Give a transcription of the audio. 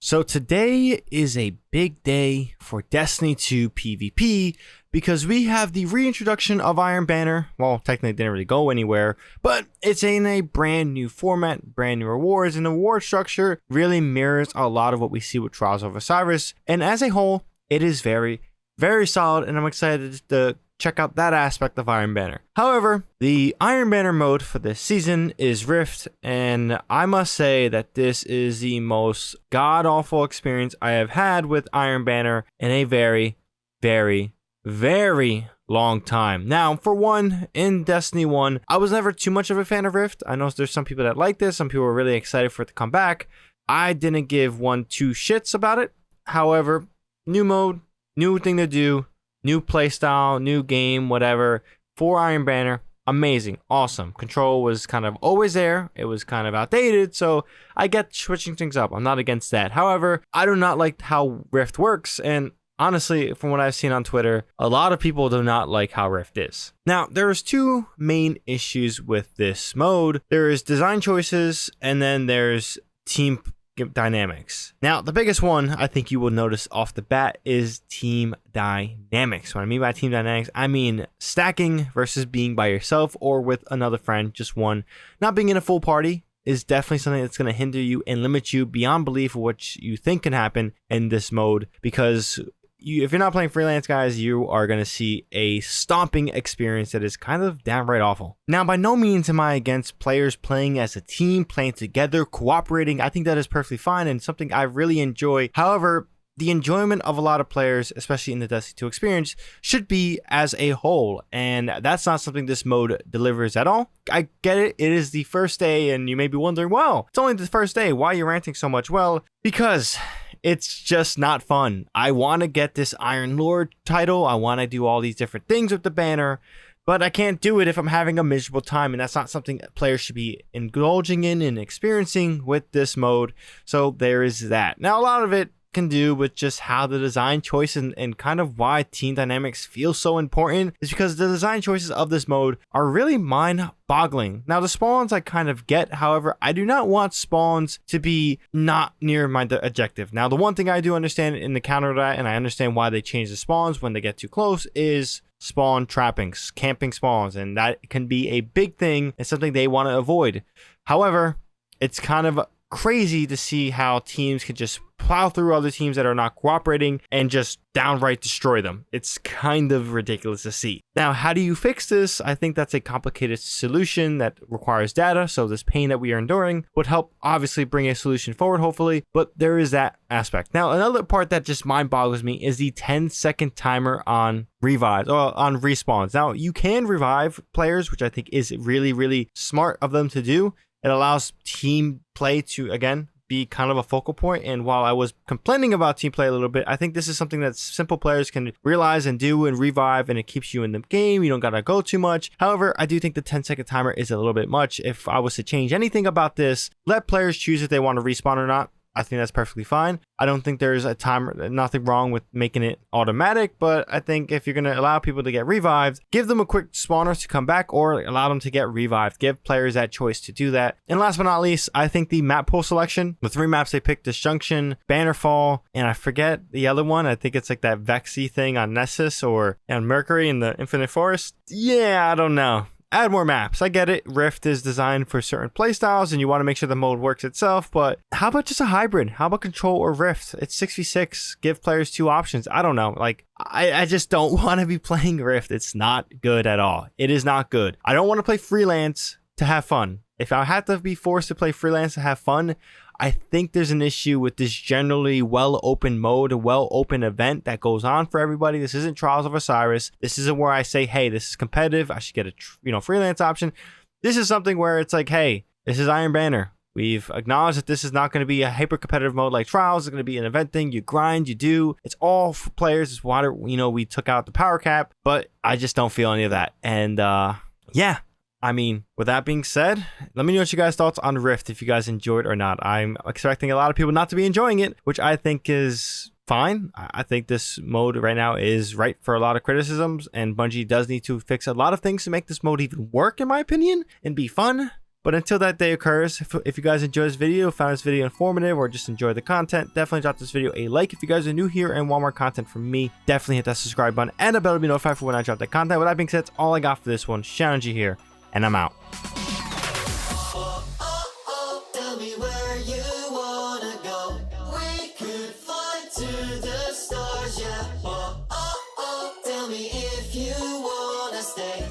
So today is a big day for Destiny 2 PvP because we have the reintroduction of Iron Banner. Well, technically it didn't really go anywhere, but it's in a brand new format, brand new rewards, and the reward structure really mirrors a lot of what we see with Trials of Osiris. And as a whole, it is very, very solid, and I'm excited to check out that aspect of Iron Banner. However, the Iron Banner mode for this season is Rift, and I must say that this is the most god-awful experience I have had with Iron Banner in a very, very, very long time. Now, for one, in Destiny 1, I was never too much of a fan of Rift. I know there's some people that like this, some people are really excited for it to come back. I didn't give two shits about it. However, new mode, new thing to do, new playstyle, new game, whatever, for Iron Banner, amazing, awesome. Control was kind of always there. It was kind of outdated, so I get switching things up. I'm not against that. However, I do not like how Rift works, and honestly, from what I've seen on Twitter, a lot of people do not like how Rift is. Now, there's two main issues with this mode. There is design choices, and then there's team dynamics. Now, the biggest one I think you will notice off the bat is team dynamics. What I mean by team dynamics, I mean stacking versus being by yourself or with another friend, just one. Not being in a full party is definitely something that's going to hinder you and limit you beyond belief of what you think can happen in this mode, because if you're not playing freelance, guys, you are going to see a stomping experience that is kind of downright awful. Now, by no means am I against players playing as a team, playing together, cooperating. I think that is perfectly fine and something I really enjoy. However, the enjoyment of a lot of players, especially in the Destiny 2 experience, should be as a whole, and that's not something this mode delivers at all. I get it, it is the first day, and you may be wondering, well, it's only the first day, why are you ranting so much? Well, because it's just not fun. I want to get this Iron Lord title. I want to do all these different things with the banner, but I can't do it if I'm having a miserable time, and that's not something players should be indulging in and experiencing with this mode. So there is that. Now, a lot of it can do with just how the design choice and kind of why team dynamics feel so important is because the design choices of this mode are really mind-boggling. Now, the spawns I kind of get, however, I do not want spawns to be not near my objective. Now, the one thing I do understand in the counter to that, and I understand why they change the spawns when they get too close, is spawn trappings, camping spawns, and that can be a big thing and something they want to avoid. However, it's kind of crazy to see how teams can just plow through other teams that are not cooperating and just downright destroy them. It's kind of ridiculous to see. Now, how do you fix this? I think that's a complicated solution that requires data, so this pain that we are enduring would help obviously bring a solution forward, hopefully, but there is that aspect. Now, another part that just mind boggles me is the 10-second timer on revives, or on respawns. Now, you can revive players, which I think is really, really smart of them to do. It allows team play to, again, be kind of a focal point. And while I was complaining about team play a little bit, I think this is something that simple players can realize and do and revive, and it keeps you in the game. You don't gotta go too much. However, I do think the 10-second timer is a little bit much. If I was to change anything about this, let players choose if they want to respawn or not. I think that's perfectly fine. I don't think there's a timer, nothing wrong with making it automatic, but I think if you're going to allow people to get revived, give them a quick spawner to come back or allow them to get revived. Give players that choice to do that. And last but not least, I think the map pool selection, the 3 maps they picked, Disjunction, Bannerfall, and I forget the other one. I think it's like that Vexy thing on Nessus or on Mercury in the Infinite Forest. Yeah, I don't know. Add more maps. I get it. Rift is designed for certain playstyles and you want to make sure the mode works itself, but how about just a hybrid? How about Control or Rift? It's 6v6. Give players 2 options. I don't know. Like, I just don't want to be playing Rift. It's not good at all. It is not good. I don't want to play freelance to have fun. If I have to be forced to play freelance to have fun, I think there's an issue with this generally well-open mode, a well-open event that goes on for everybody. This isn't Trials of Osiris. This isn't where I say, hey, this is competitive. I should get a freelance option. This is something where it's like, hey, this is Iron Banner. We've acknowledged that this is not going to be a hyper-competitive mode like Trials. It's going to be an event thing. You grind, you do. It's all for players. It's water. We took out the power cap, but I just don't feel any of that. And yeah. I mean, with that being said, let me know what you guys' thoughts on Rift, if you guys enjoyed it or not. I'm expecting a lot of people not to be enjoying it, which I think is fine. I think this mode right now is right for a lot of criticisms, and Bungie does need to fix a lot of things to make this mode even work, in my opinion, and be fun. But until that day occurs, if you guys enjoyed this video, found this video informative, or just enjoy the content, definitely drop this video a like. If you guys are new here and want more content from me, definitely hit that subscribe button and the bell to be notified for when I drop that content. With that being said, that's all I got for this one. ShadowNinja here, and I'm out. Tell me where you wanna go. We could fly to the stars, yeah. Tell me if you wanna stay.